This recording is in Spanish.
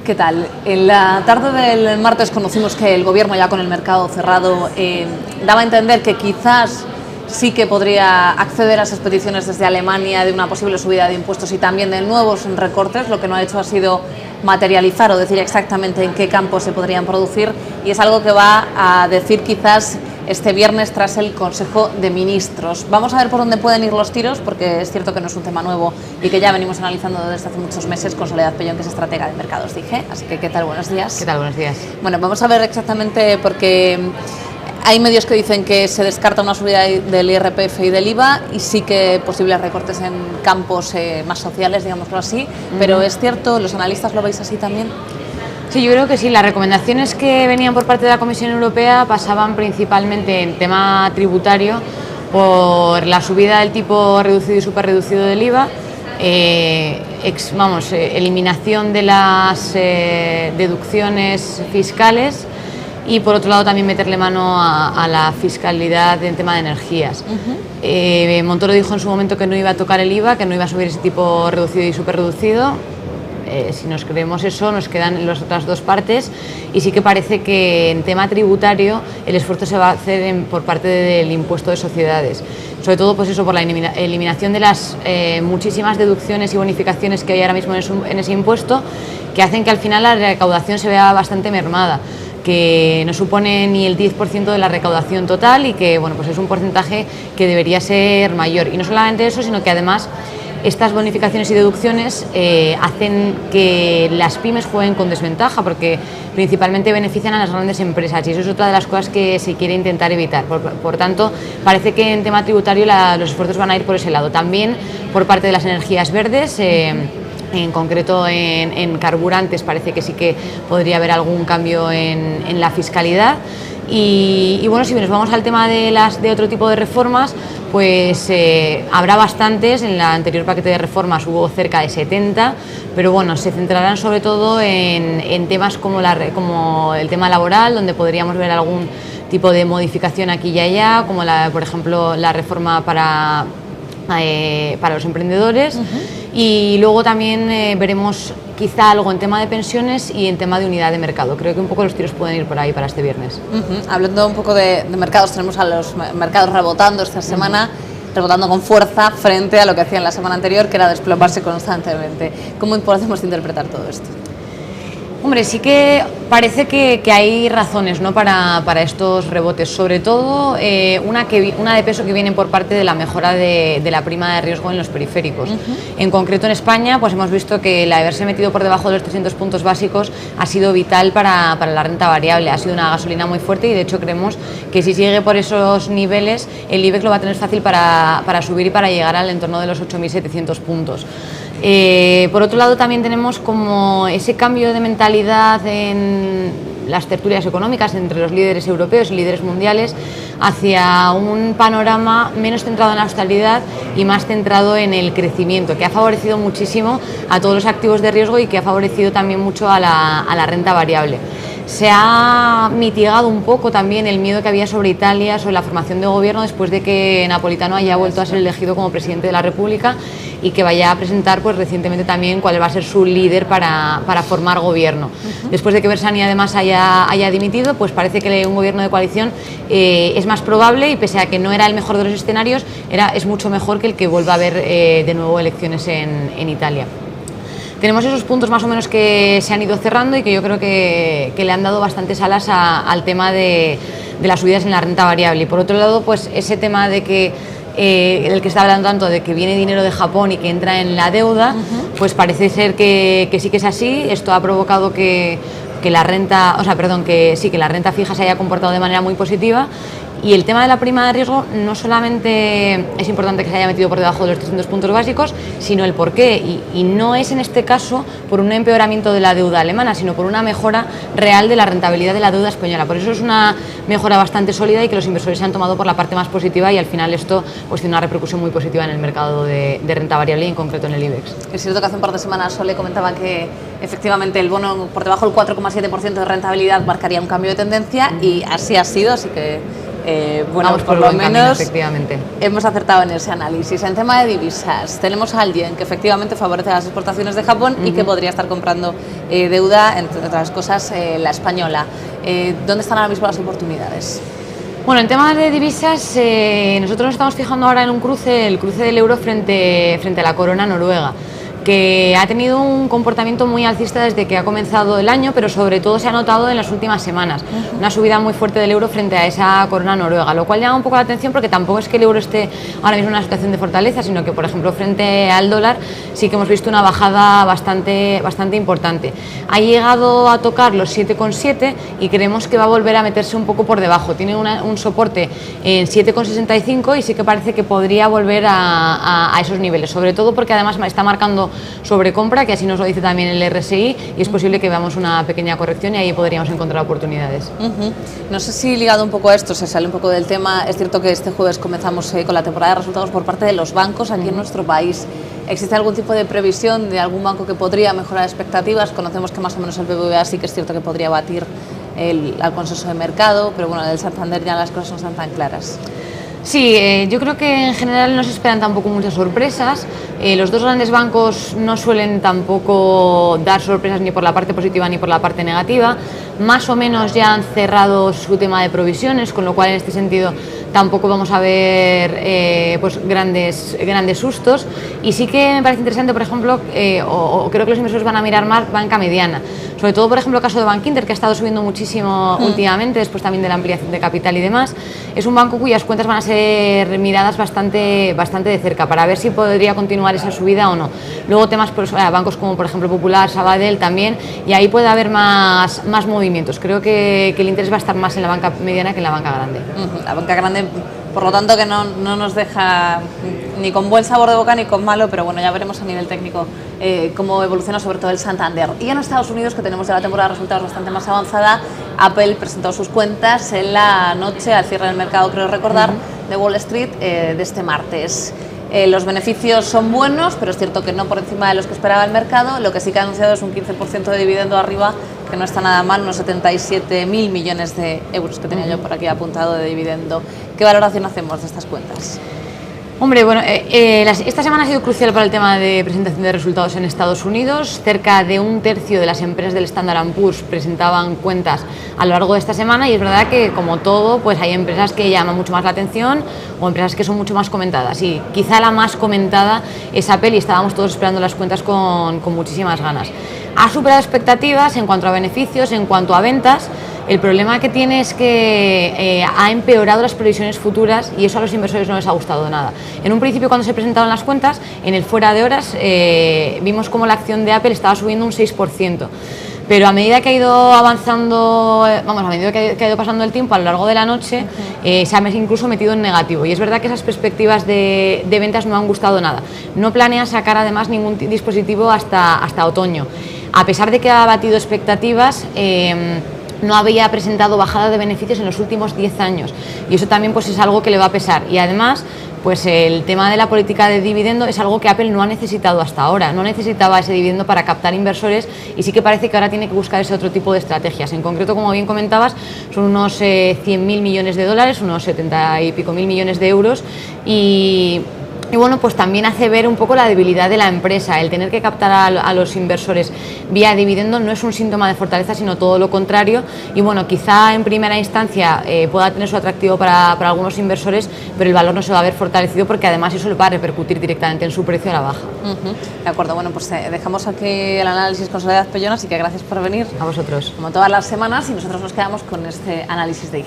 ¿Qué tal? En la tarde del martes conocimos que el Gobierno, ya con el mercado cerrado, daba a entender que quizás sí que podría acceder a esas peticiones desde Alemania de una posible subida de impuestos y también de nuevos recortes. Lo que no ha hecho ha sido materializar o decir exactamente en qué campos se podrían producir, y es algo que va a decir quizás este viernes tras el Consejo de Ministros. Vamos a ver por dónde pueden ir los tiros, porque es cierto que no es un tema nuevo y que ya venimos analizando desde hace muchos meses con Soledad Pellón, que es estratega de mercados, dije. Así que, ¿qué tal? Buenos días. ¿Qué tal? Buenos días. Bueno, vamos a ver exactamente, porque hay medios que dicen que se descarta una subida del IRPF y del IVA y sí que posibles recortes en campos más sociales, digámoslo así, pero ¿es cierto? ¿Los analistas lo veis así también? Sí, yo creo que sí. Las recomendaciones que venían por parte de la Comisión Europea pasaban principalmente en tema tributario por la subida del tipo reducido y superreducido del IVA, eliminación de las deducciones fiscales y por otro lado también meterle mano a la fiscalidad en tema de energías. Montoro dijo en su momento que no iba a tocar el IVA, que no iba a subir ese tipo reducido y superreducido. Si nos creemos eso, nos quedan las otras dos partes, y sí que parece que en tema tributario el esfuerzo se va a hacer por parte del impuesto de sociedades, sobre todo pues eso, por la eliminación de las muchísimas deducciones y bonificaciones que hay ahora mismo en ese impuesto, que hacen que al final la recaudación se vea bastante mermada, que no supone ni el 10% de la recaudación total y que bueno, pues es un porcentaje que debería ser mayor. Y no solamente eso, sino que además estas bonificaciones y deducciones hacen que las pymes jueguen con desventaja, porque principalmente benefician a las grandes empresas, y eso es otra de las cosas que se quiere intentar evitar. Por tanto, parece que en tema tributario los esfuerzos van a ir por ese lado. También por parte de las energías verdes, en concreto en carburantes, parece que sí que podría haber algún cambio en la fiscalidad. Y bueno, si nos vamos al tema de otro tipo de reformas, pues habrá bastantes. En el anterior paquete de reformas hubo cerca de 70, pero bueno, se centrarán sobre todo en temas como el tema laboral, donde podríamos ver algún tipo de modificación aquí y allá, como por ejemplo la reforma para los emprendedores. Y luego también veremos quizá algo en tema de pensiones y en tema de unidad de mercado. Creo que un poco los tiros pueden ir por ahí para este viernes. Hablando un poco de mercados, tenemos a los mercados rebotando esta semana, rebotando con fuerza frente a lo que hacían la semana anterior, que era desplomarse constantemente. ¿Cómo podemos interpretar todo esto? Hombre, sí que parece que hay razones, ¿no?, para estos rebotes, sobre todo una de peso que viene por parte de la mejora de la prima de riesgo en los periféricos. En concreto en España, pues hemos visto que el haberse metido por debajo de los 300 puntos básicos ha sido vital para la renta variable, ha sido una gasolina muy fuerte, y de hecho creemos que si sigue por esos niveles el IBEX lo va a tener fácil para subir y para llegar al entorno de los 8.700 puntos. Por otro lado, también tenemos como ese cambio de mentalidad en las tertulias económicas entre los líderes europeos y líderes mundiales hacia un panorama menos centrado en la austeridad y más centrado en el crecimiento, que ha favorecido muchísimo a todos los activos de riesgo y que ha favorecido también mucho a la renta variable. Se ha mitigado un poco también el miedo que había sobre Italia, sobre la formación de gobierno, después de que Napolitano haya vuelto a ser elegido como presidente de la República y que vaya a presentar pues recientemente también cuál va a ser su líder para formar gobierno. Después de que Bersani además haya dimitido, pues parece que un gobierno de coalición es más probable, y pese a que no era el mejor de los escenarios, es mucho mejor que el que vuelva a haber de nuevo elecciones en Italia. Tenemos esos puntos más o menos que se han ido cerrando y que yo creo que le han dado bastantes alas al tema de las subidas en la renta variable. Y por otro lado, pues ese tema de que del que está hablando tanto, de que viene dinero de Japón y que entra en la deuda, pues parece ser que sí que es así. Esto ha provocado que la renta fija se haya comportado de manera muy positiva. Y el tema de la prima de riesgo no solamente es importante que se haya metido por debajo de los 300 puntos básicos, sino el porqué. Y no es en este caso por un empeoramiento de la deuda alemana, sino por una mejora real de la rentabilidad de la deuda española. Por eso es una mejora bastante sólida y que los inversores se han tomado por la parte más positiva, y al final esto pues tiene una repercusión muy positiva en el mercado de renta variable y en concreto en el IBEX. Es cierto que hace un par de semanas Sole comentaba que efectivamente el bono por debajo del 4,7% de rentabilidad marcaría un cambio de tendencia, y así ha sido, así que bueno, vamos por el lo buen camino, menos efectivamente. hemos acertado en ese análisis. En tema de divisas, tenemos a alguien que efectivamente favorece las exportaciones de Japón y que podría estar comprando deuda, entre otras cosas, la española. ¿Dónde están ahora mismo las oportunidades? Bueno, en temas de divisas, nosotros nos estamos fijando ahora en un cruce, el cruce del euro frente a la corona noruega, que ha tenido un comportamiento muy alcista desde que ha comenzado el año, pero sobre todo se ha notado en las últimas semanas, una subida muy fuerte del euro frente a esa corona noruega, lo cual llama un poco la atención porque tampoco es que el euro esté ahora mismo en una situación de fortaleza, sino que, por ejemplo, frente al dólar sí que hemos visto una bajada bastante importante. Ha llegado a tocar los 7,7 y creemos que va a volver a meterse un poco por debajo. Tiene un soporte en 7,65 y sí que parece que podría volver a esos niveles, sobre todo porque además está marcando sobrecompra, que así nos lo dice también el RSI, y es posible que veamos una pequeña corrección y ahí podríamos encontrar oportunidades. No sé si ligado un poco a esto, se sale un poco del tema, es cierto que este jueves comenzamos con la temporada de resultados por parte de los bancos aquí en nuestro país. ¿Existe algún tipo de previsión de algún banco que podría mejorar expectativas? Conocemos que más o menos el BBVA sí que es cierto que podría batir al consenso de mercado, pero bueno, del Santander ya las cosas no están tan claras. Sí, yo creo que en general no se esperan tampoco muchas sorpresas. Los dos grandes bancos no suelen tampoco dar sorpresas ni por la parte positiva ni por la parte negativa. Más o menos ya han cerrado su tema de provisiones, con lo cual en este sentido tampoco vamos a ver pues grandes sustos. Y sí que me parece interesante, por ejemplo, o creo que los inversores van a mirar más banca mediana. Sobre todo, por ejemplo, el caso de Bankinter, que ha estado subiendo muchísimo últimamente, después también de la ampliación de capital y demás. Es un banco cuyas cuentas van a ser miradas bastante de cerca para ver si podría continuar esa subida o no. Luego temas, pues, bancos como por ejemplo Popular, Sabadell también, y ahí puede haber más movimientos. Creo que el interés va a estar más en la banca mediana que en la banca grande. La banca grande, por lo tanto, que no nos deja ni con buen sabor de boca ni con malo, pero bueno, ya veremos a nivel técnico cómo evoluciona sobre todo el Santander. Y en Estados Unidos, que tenemos ya la temporada de resultados bastante más avanzada, Apple presentó sus cuentas en la noche, al cierre del mercado, creo recordar, de Wall Street de este martes. Los beneficios son buenos, pero es cierto que no por encima de los que esperaba el mercado. Lo que sí que ha anunciado es un 15% de dividendo arriba, que no está nada mal, unos 77.000 millones de euros que tenía yo por aquí apuntado de dividendo. ¿Qué valoración hacemos de estas cuentas? Hombre, bueno, esta semana ha sido crucial para el tema de presentación de resultados en Estados Unidos. Cerca de un tercio de las empresas del Standard & Poor's presentaban cuentas a lo largo de esta semana, y es verdad que, como todo, pues hay empresas que llaman mucho más la atención o empresas que son mucho más comentadas. Y quizá la más comentada es Apple, y estábamos todos esperando las cuentas con muchísimas ganas. Ha superado expectativas en cuanto a beneficios, en cuanto a ventas. El problema que tiene es que ha empeorado las previsiones futuras, y eso a los inversores no les ha gustado nada. En un principio, cuando se presentaron las cuentas, en el fuera de horas, vimos como la acción de Apple estaba subiendo un 6%. Pero a medida que ha ido avanzando, a medida que ha ido pasando el tiempo a lo largo de la noche, se ha incluso metido en negativo. Y es verdad que esas perspectivas de ventas no han gustado nada. No planea sacar además ningún dispositivo hasta otoño. A pesar de que ha batido expectativas, no había presentado bajada de beneficios en los últimos 10 años, y eso también pues es algo que le va a pesar. Y además, pues el tema de la política de dividendo es algo que Apple no ha necesitado hasta ahora, no necesitaba ese dividendo para captar inversores, y sí que parece que ahora tiene que buscar ese otro tipo de estrategias. En concreto, como bien comentabas, son unos 100.000 millones de dólares, unos 70 y pico mil millones de euros, y bueno, pues también hace ver un poco la debilidad de la empresa. El tener que captar a los inversores vía dividendo no es un síntoma de fortaleza, sino todo lo contrario. Y bueno, quizá en primera instancia pueda tener su atractivo para algunos inversores, pero el valor no se va a ver fortalecido, porque además eso le va a repercutir directamente en su precio a la baja. De acuerdo, bueno, pues dejamos aquí el análisis con Soledad Pellón, así que gracias por venir. A vosotros. Como todas las semanas, y nosotros nos quedamos con este análisis de IG.